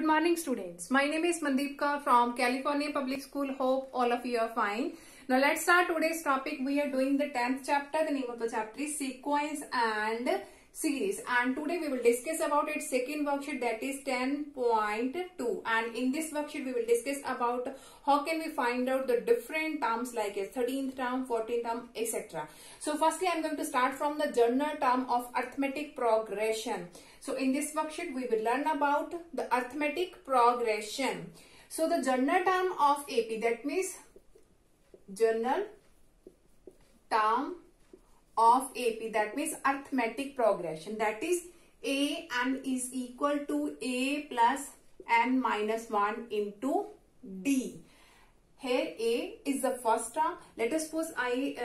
Good morning, students. My name is Mandeepka from California Public School. Hope all of you are fine. Now let's start today's topic. We are doing the 10th chapter. The name of the chapter is Sequence and Series. And today we will discuss about its second worksheet, that is 10.2. And in this worksheet we will discuss about how can we find out the different terms like a 13th term, 14th term, etc. So firstly I am going to start from the general term of arithmetic progression. So in this worksheet we will learn about the arithmetic progression. So the general term of AP, that means general term of AP, that means arithmetic progression, that is a n is equal to a plus n minus 1 into d. Here a is the first term. Let us suppose I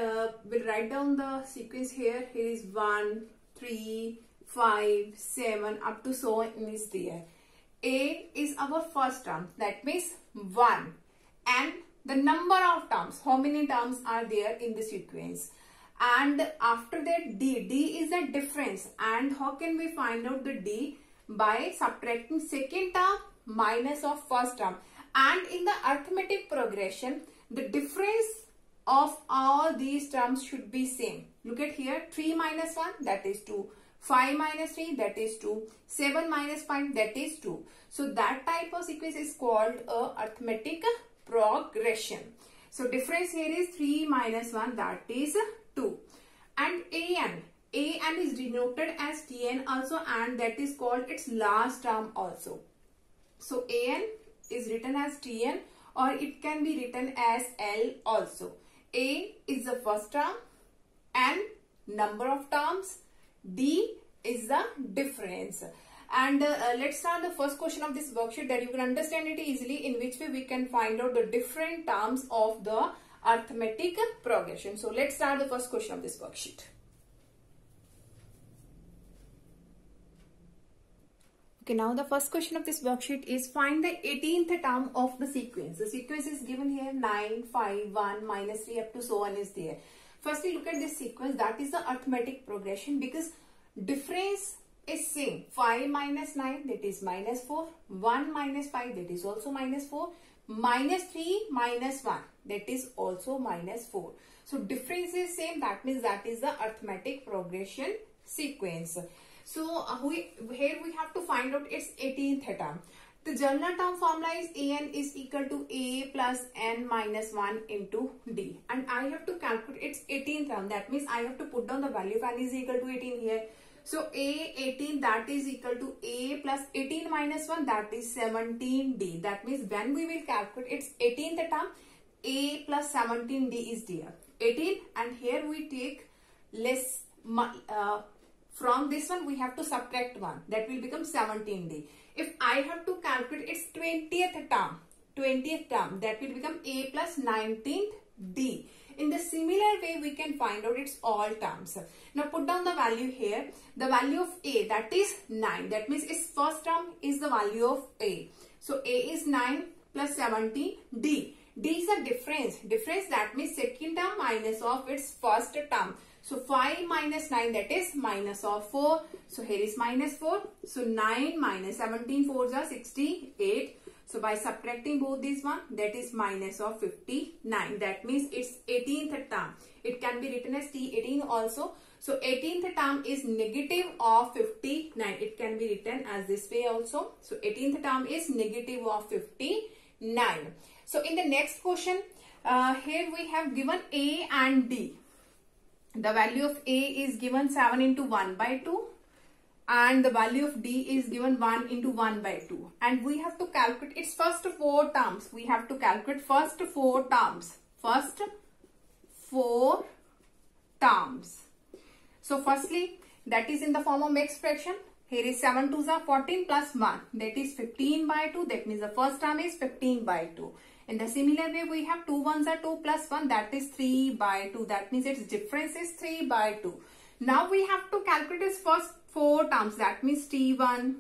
will write down the sequence here. Here is 1, 3, 5, 7 up to so on is there. A is our first term, that means 1, and the number of terms, how many terms are there in the sequence. And after that d is the difference, and how can we find out the d? By subtracting second term minus of first term. And in the arithmetic progression, the difference of all these terms should be same. Look at here, 3 minus 1, that is 2. 5 minus 3, that is 2. 7 minus 5, that is 2. So that type of sequence is called a arithmetic progression. So difference here is 3 minus 1, that is 2. And an is denoted as tn also, and that is called its last term also. So an is written as tn, or it can be written as L also. A is the first term, and number of terms, d is the difference. And let's start the first question of this worksheet, that you can understand it easily, in which way we can find out the different terms of the arithmetic progression. So let's start the first question of this worksheet. Okay, now the first question of this worksheet is find the 18th term of the sequence. The sequence is given here 9, 5, 1, minus 3 up to so on is there. Firstly, look at this sequence, that is the arithmetic progression, because difference is same. 5 minus 9, that is minus 4. 1 minus 5, that is also minus 4. Minus 3 minus 1, that is also minus 4. So difference is same, that means that is the arithmetic progression sequence. So here we have to find out its 18th term. The general term formula is an is equal to a plus n minus 1 into d, and I have to calculate its 18th term. That means I have to put down the value of n is equal to 18 here. So a 18, that is equal to a plus 18 minus 1, that is 17d. That means when we will calculate its 18th term, a plus 17d is there. 18, and here we take less, from this one we have to subtract 1, that will become 17d. If I have to calculate its 20th term, that will become a plus 19d. In the similar way, we can find out its all terms. Now put down the value here. The value of a, that is 9. That means its first term is the value of a. So a is 9 plus 17, d. D is the difference. Difference, that means second term minus of its first term. So 5 minus 9, that is minus of 4. So here is minus 4. So 9 minus 17, 4s are 68. So by subtracting both these one, that is minus of 59. That means its 18th term. It can be written as T18 also. So 18th term is negative of 59. It can be written as this way also. So 18th term is negative of 59. So in the next question, here we have given A and D. The value of A is given 7 into 1 by 2. And the value of D is given 1 into 1 by 2. And we have to calculate its first 4 terms. We have to calculate first 4 terms. First 4 terms. So firstly, that is in the form of mixed fraction. Here is 7 2s are 14 plus 1. That is 15 by 2. That means the first term is 15 by 2. In the similar way, we have 2 1s are 2 plus 1. That is 3 by 2. That means its difference is 3 by 2. Now we have to calculate its first 4 terms, that means T1,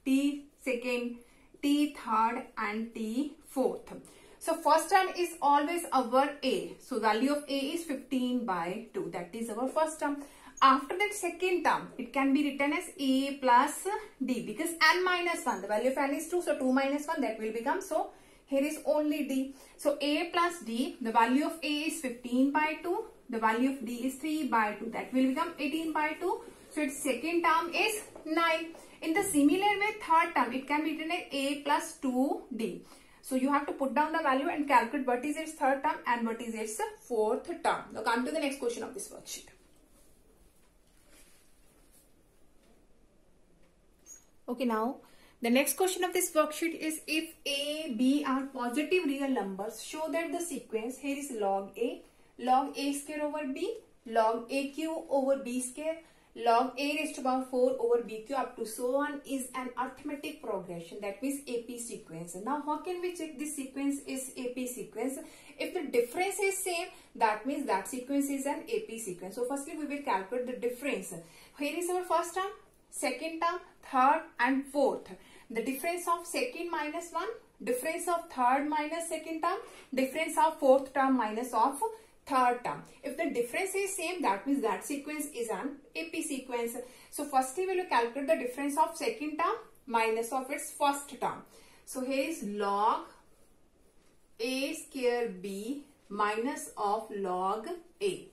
T second, T third, and T fourth. So first term is always our A. So value of A is 15 by 2. That is our first term. After that second term, it can be written as a plus d, because n minus 1, the value of n is 2, so 2 minus 1, that will become, so here is only d. So a plus d, the value of a is 15 by 2, the value of d is 3 by 2, that will become 18 by 2. So its second term is 9. In the similar way, third term, it can be written as a plus 2d. So you have to put down the value and calculate what is its third term and what is its fourth term. Now come to the next question of this worksheet. Okay, now the next question of this worksheet is, if a, b are positive real numbers, show that the sequence, here is log a square over b, log a cube over b square, log a raised to power 4 over b cube up to so on, is an arithmetic progression, that means AP sequence. Now how can we check this sequence is AP sequence? If the difference is same, that means that sequence is an AP sequence. So firstly we will calculate the difference. Here is our first term, second term, third and fourth. The difference of second minus 1, difference of third minus second term, difference of fourth term minus of third term. If the difference is same, that means that sequence is an AP sequence. So firstly we will calculate the difference of second term minus of its first term. So here is log a square b minus of log a.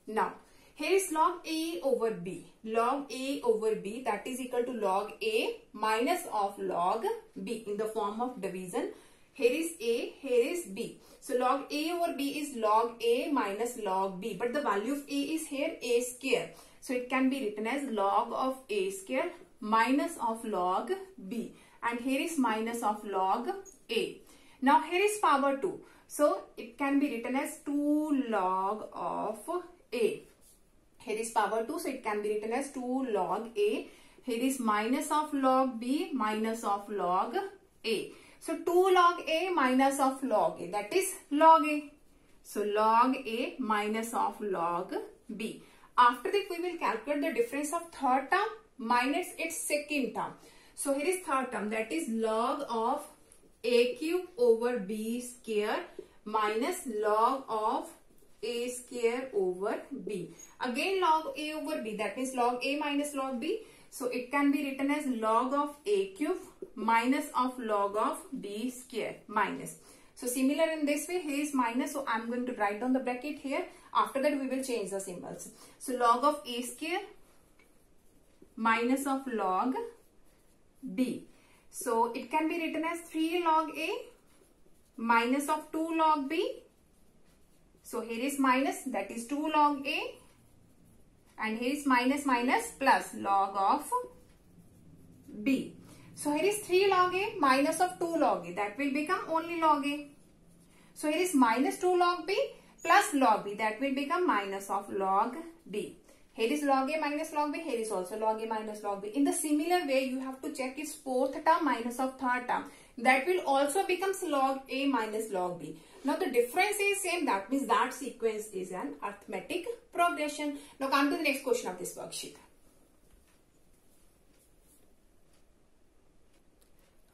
Now here is log a over b. Log a over b, that is equal to log a minus of log b in the form of division. Here is a, here is b. So log a over b is log a minus log b. But the value of a is here a square. So it can be written as log of a square minus of log b. And here is minus of log a. Now here is power 2. So it can be written as 2 log of a. Here is power 2, so it can be written as 2 log a. Here is minus of log b minus of log a. So 2 log a minus of log a, that is log a. So log a minus of log b. After that we will calculate the difference of third term minus its second term. So here is third term, that is log of a cube over b square minus log of a square over b. Again log a over b, that means log a minus log b. So it can be written as log of a cube minus of log of b square minus. So similar in this way, here is minus, so I am going to write down the bracket here. After that we will change the symbols. So log of a square minus of log b. So it can be written as 3 log a minus of 2 log b. So here is minus, that is 2 log a, and here is minus minus plus log of b. So here is 3 log a minus of 2 log a, that will become only log a. So here is minus 2 log b plus log b, that will become minus of log b. Here is log a minus log b, here is also log a minus log b. In the similar way, you have to check its fourth term minus of third term. That will also becomes log a minus log b. Now the difference is same, that means that sequence is an arithmetic progression. Now come to the next question of this worksheet.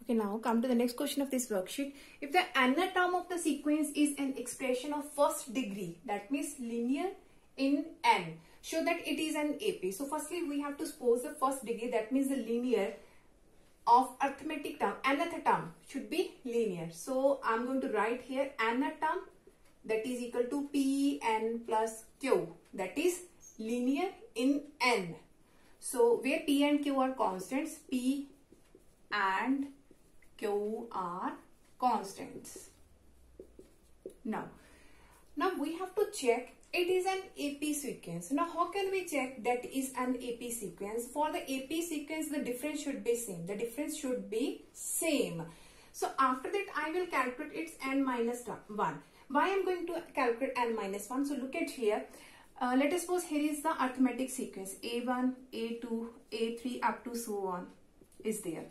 Okay, now come to the next question of this worksheet. If the nth term of the sequence is an expression of first degree, that means linear in n, show that it is an AP. So firstly we have to suppose the first degree, that means the linear of arithmetic term, nth term should be linear. So I am going to write here nth term, that is equal to Pn plus Q, that is linear in n. So where P and Q are constants, P and Q are constants. Now we have to check it is an AP sequence. Now how can we check that is an AP sequence? For the AP sequence, the difference should be same. The difference should be same. So after that I will calculate its n minus 1. Why I am going to calculate n minus 1? So look at here. Let us suppose here is the arithmetic sequence. A1, A2, A3 up to so on is there.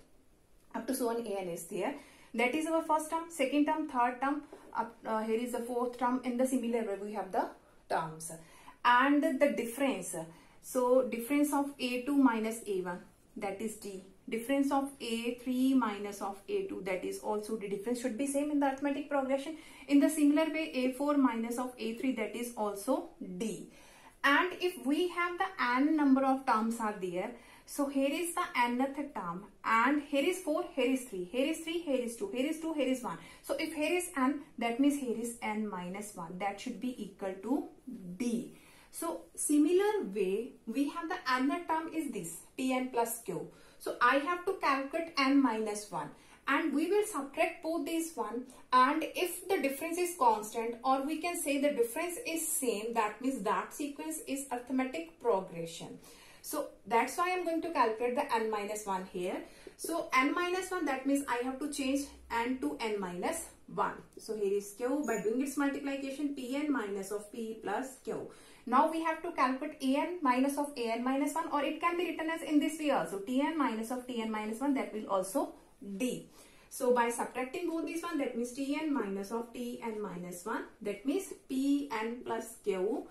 Up to so on an is there. That is our first term, second term, third term. Here is the fourth term. In the similar way we have the terms. And the difference. So difference of A2 minus A1, that is D. Difference of A3 minus of A2, that is also the difference should be same in the arithmetic progression. In the similar way, A4 minus of A3, that is also D. And if we have the n number of terms are there, so here is the nth term, and here is 4, here is 3, here is 3, here is 2, here is 2, here is 1. So if here is n, that means here is n minus 1. That should be equal to D. So similar way, we have the nth term is this, Pn plus Q. So I have to calculate n minus 1. And we will subtract both these one, and if the difference is constant, or we can say the difference is same, that means that sequence is arithmetic progression. So that's why I'm going to calculate the n minus 1 here. So n minus 1, that means I have to change n to n minus 1. So here is Q. By doing its multiplication, Pn minus of P plus Q. Now we have to calculate an minus of an minus 1, or it can be written as in this way also, Tn minus of Tn minus 1, that will also D. So by subtracting both these one, that means Tn minus of Tn minus 1, that means Pn plus Q.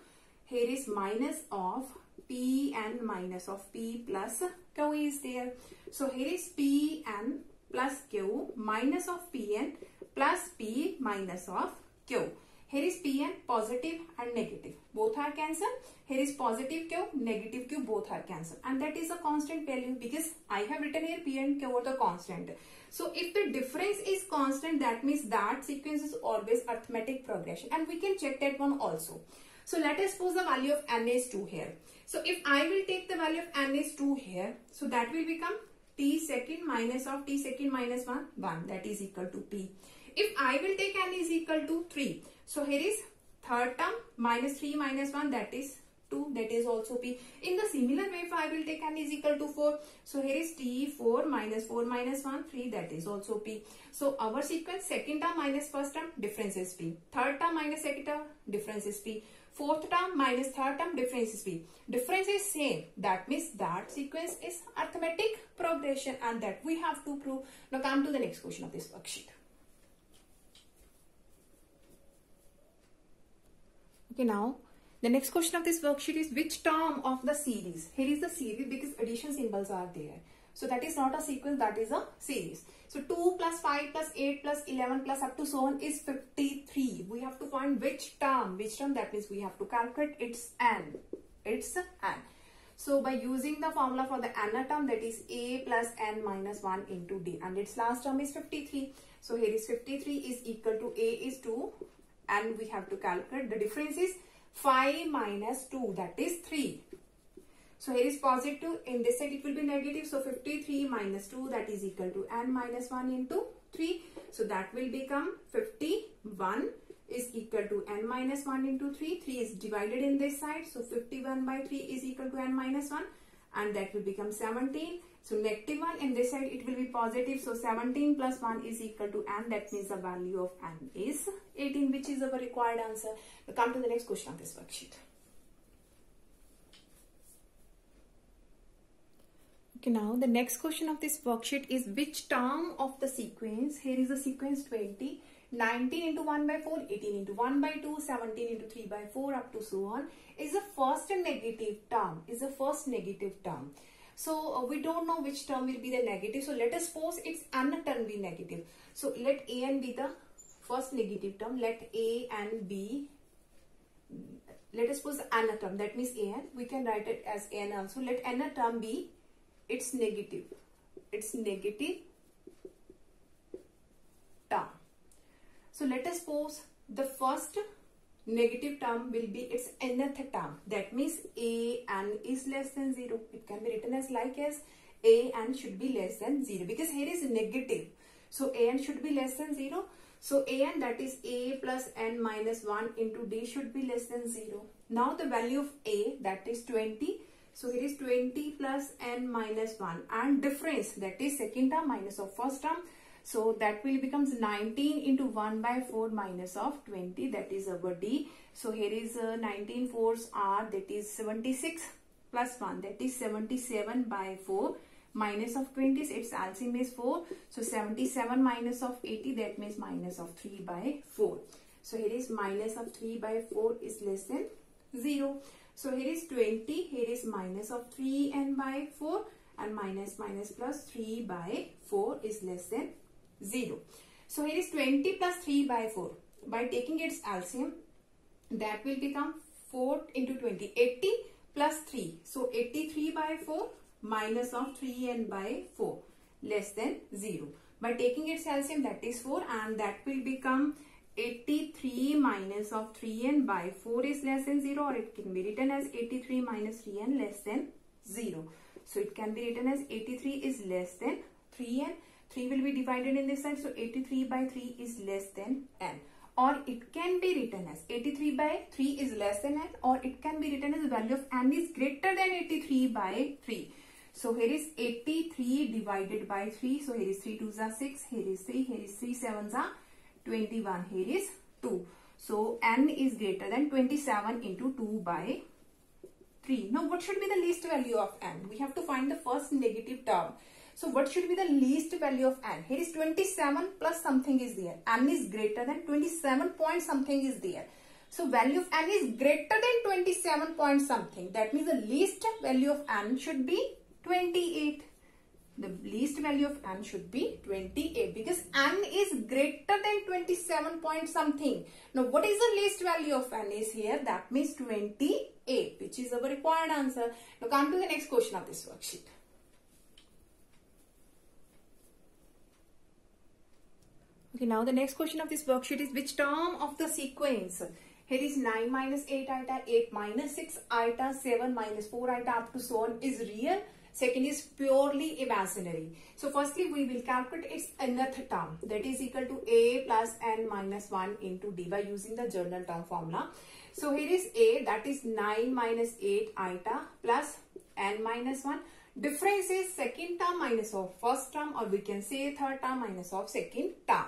Here is minus of Pn minus of P plus Q is there. So here is Pn plus Q minus of Pn plus P minus of Q. Here is Pn positive and negative, both are cancelled. Here is positive Q, negative Q, both are cancelled, and that is a constant value because I have written here P and Q are the constant. So if the difference is constant, that means that sequence is always arithmetic progression, and we can check that one also. So let us suppose the value of n is 2 here. So if I will take the value of n is 2 here, so that will become t second minus of t second minus 1, 1, that is equal to P. If I will take n is equal to 3, so here is third term minus 3 minus 1, that is 2, that is also P. In the similar way, if I will take n is equal to 4, so here is T 4 minus 1, 3, that is also P. So our sequence, second term minus first term, difference is P. Third term minus second term, difference is P. Fourth term minus third term, difference is P. Difference is same, that means that sequence is arithmetic progression, and that we have to prove. Now come to the next question of this worksheet. Okay, now the next question of this worksheet is which term of the series? Here is the series because addition symbols are there. So that is not a sequence, that is a series. So 2 plus 5 plus 8 plus 11 plus up to so on is 53. We have to find which term, that means we have to calculate its n. It's n. So by using the formula for the nth term, that is a plus n minus 1 into d, and its last term is 53. So here is 53 is equal to a is 2, and we have to calculate the difference is 5 minus 2, that is 3. So here is positive, in this side it will be negative, so 53 minus 2, that is equal to n minus 1 into 3. So that will become 51 is equal to n minus 1 into 3. 3 is divided in this side, so 51 by 3 is equal to n minus 1, and that will become 17. So negative 1 in this side it will be positive, so 17 plus 1 is equal to n, that means the value of n is 18, which is our required answer. We come to the next question of this worksheet. Okay, now the next question of this worksheet is which term of the sequence, here is the sequence 20, 19 into 1 by 4, 18 into 1 by 2, 17 into 3 by 4 up to so on, is the first negative term. So we don't know which term will be the negative. So let us suppose its nth term be negative. So let a and be the first negative term. Let a and b, let us suppose the nth term, that means a n. We can write it as n also. Let nth term be its negative term. So let us suppose the first negative term will be its nth term. That means a n is less than 0. It can be written as like as a n should be less than 0 because here is negative. So a n should be less than 0. So a n, that is a plus n minus 1 into d, should be less than 0. Now the value of a, that is 20. So here is 20 plus n minus 1, and difference, that is second term minus of first term. So that will becomes 19 into 1 by 4 minus of 20, that is our d. So here is 19 fours are, that is 76 plus 1, that is 77 by 4 minus of 20, so its LCM is 4. So 77 minus of 80, that means minus of 3 by 4. So here is minus of 3 by 4 is less than 0. So here is 20, here is minus of 3n by 4, and minus plus 3 by 4 is less than 0. So here is 20 plus 3 by 4. By taking its LCM, that will become 4 into 20, 80 plus 3. So 83 by 4 minus of 3n by 4 less than 0. By taking its LCM, that is 4, and that will become 83 minus of 3n by 4 is less than 0, or it can be written as 83 minus 3n less than 0. So it can be written as 83 is less than 3n. 3 will be divided in this side, so 83 by 3 is less than n. Or it can be written as 83 by 3 is less than n, or it can be written as the value of n is greater than 83 by 3. So here is 83 divided by 3. So here is 3 2s are 6, here is 3, here is 3 7s are 21, here is 2. So n is greater than 27 into 2 by 3. Now what should be the least value of n? We have to find the first negative term. So what should be the least value of n? Here is 27 plus something is there. N is greater than 27 point something is there. So value of n is greater than 27 point something. That means the least value of n should be 28. The least value of n should be 28 because n is greater than 27 point something. Now what is the least value of n is here? That means 28, which is our required answer. Now come to the next question of this worksheet. Okay, now the next question of this worksheet is which term of the sequence? Here is 9 minus 8 iota, 8 minus 6 iota, 7 minus 4 iota up to so on is real. Second is purely imaginary. So firstly we will calculate its nth term, that is equal to a plus n minus 1 into d by using the journal term formula. So here is a, that is 9 minus 8 iota plus n minus 1. Difference is second term minus of first term, or we can say third term minus of second term.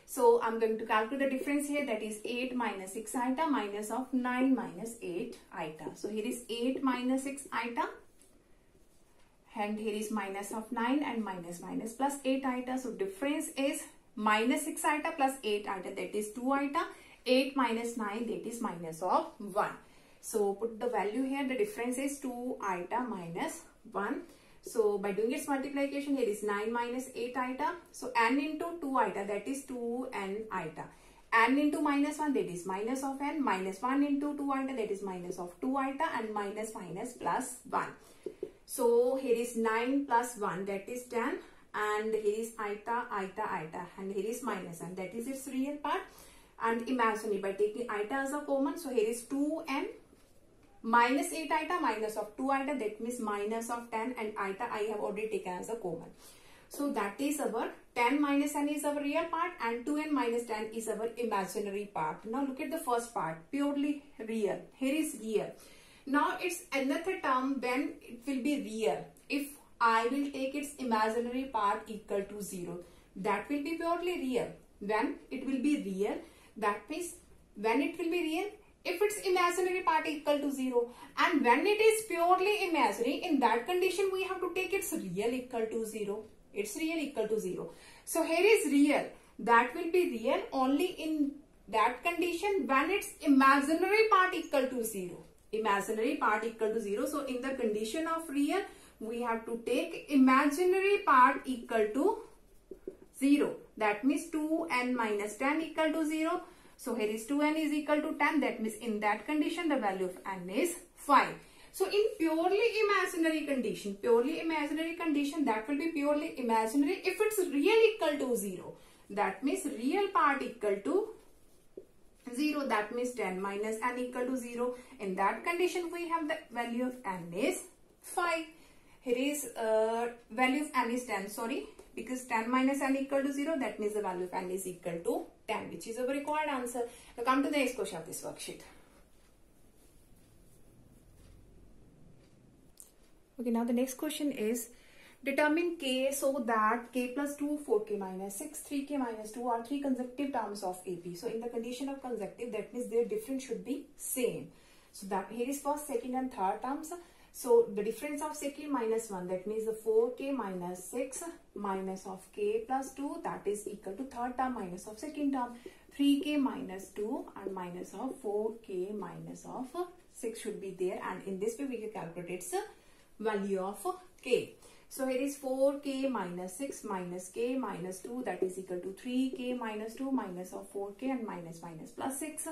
So I'm going to calculate the difference here, that is 8 minus 6 iota minus of 9 minus 8 iota. So here is 8 minus 6 iota, and here is minus of 9 and minus plus 8 iota. So difference is minus 6 iota plus 8 iota, that is 2 iota. 8 minus 9, that is minus of 1. So put the value here, the difference is 2 iota minus 1. So by doing its multiplication, here is 9 minus 8 iota. So n into 2 iota, that is 2n iota. N into minus 1, that is minus of n. Minus 1 into 2 iota, that is minus of 2 iota, and minus plus 1. So here is 9 plus 1, that is 10, and here is iota, and here is minus, and that is its real part. And imaginary, by taking iota as a common, so here is 2n minus 8 iota minus of 2 iota, that means minus of 10, and iota I have already taken as a common. So that is our 10 minus n is our real part, and 2n minus 10 is our imaginary part. Now look at the first part, purely real. Here is real. Now its nth term, when it will be real, if I will take its imaginary part equal to 0, that will be purely real. When it will be real, that means when it will be real, if its imaginary part equal to 0, and when it is purely imaginary, in that condition we have to take its real equal to 0. Its real equal to 0. So here is real. That will be real only in that condition when its imaginary part equal to 0. Imaginary part equal to 0. So in the condition of real, we have to take imaginary part equal to 0. That means 2n minus 10 equal to 0. So here is 2n is equal to 10. That means in that condition, the value of n is 5. So in purely imaginary condition, that will be purely imaginary if it's real equal to 0. That means real part equal to 0. That means 10 minus n equal to 0. In that condition, we have the value of n is 5. Here is value of n is 10. Sorry, because 10 minus n equal to 0. That means the value of n is equal to 10, which is our required answer. Now come to the next question of this worksheet. Okay, now the next question is determine k so that k plus 2, 4k minus 6, 3k minus 2 are 3 consecutive terms of AP. So in the condition of consecutive, that means their difference should be same. So that here is first, second and third terms. So the difference of second minus 1, that means the 4k minus 6 minus of k plus 2, that is equal to third term minus of second term. 3k minus 2 and minus of 4k minus of 6 should be there, and in this way we can calculate its value of k. So here is 4k minus 6 minus k minus 2, that is equal to 3k minus 2 minus of 4k and minus plus 6.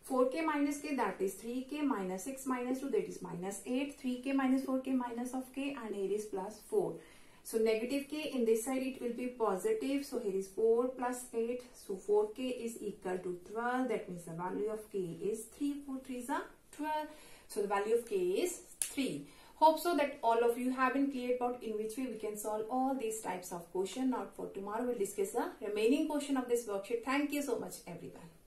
4k minus k, that is 3k, minus 6 minus 2, that is minus 8, 3k minus 4k minus of k, and here is plus 4. So negative k, in this side it will be positive, so here is 4 plus 8, so 4k is equal to 12, that means the value of k is 3, 4 3s are 12, so the value of k is 3. Hope so that all of you have been clear about in which way we can solve all these types of question. Now for tomorrow we'll discuss the remaining portion of this worksheet. Thank you so much everyone.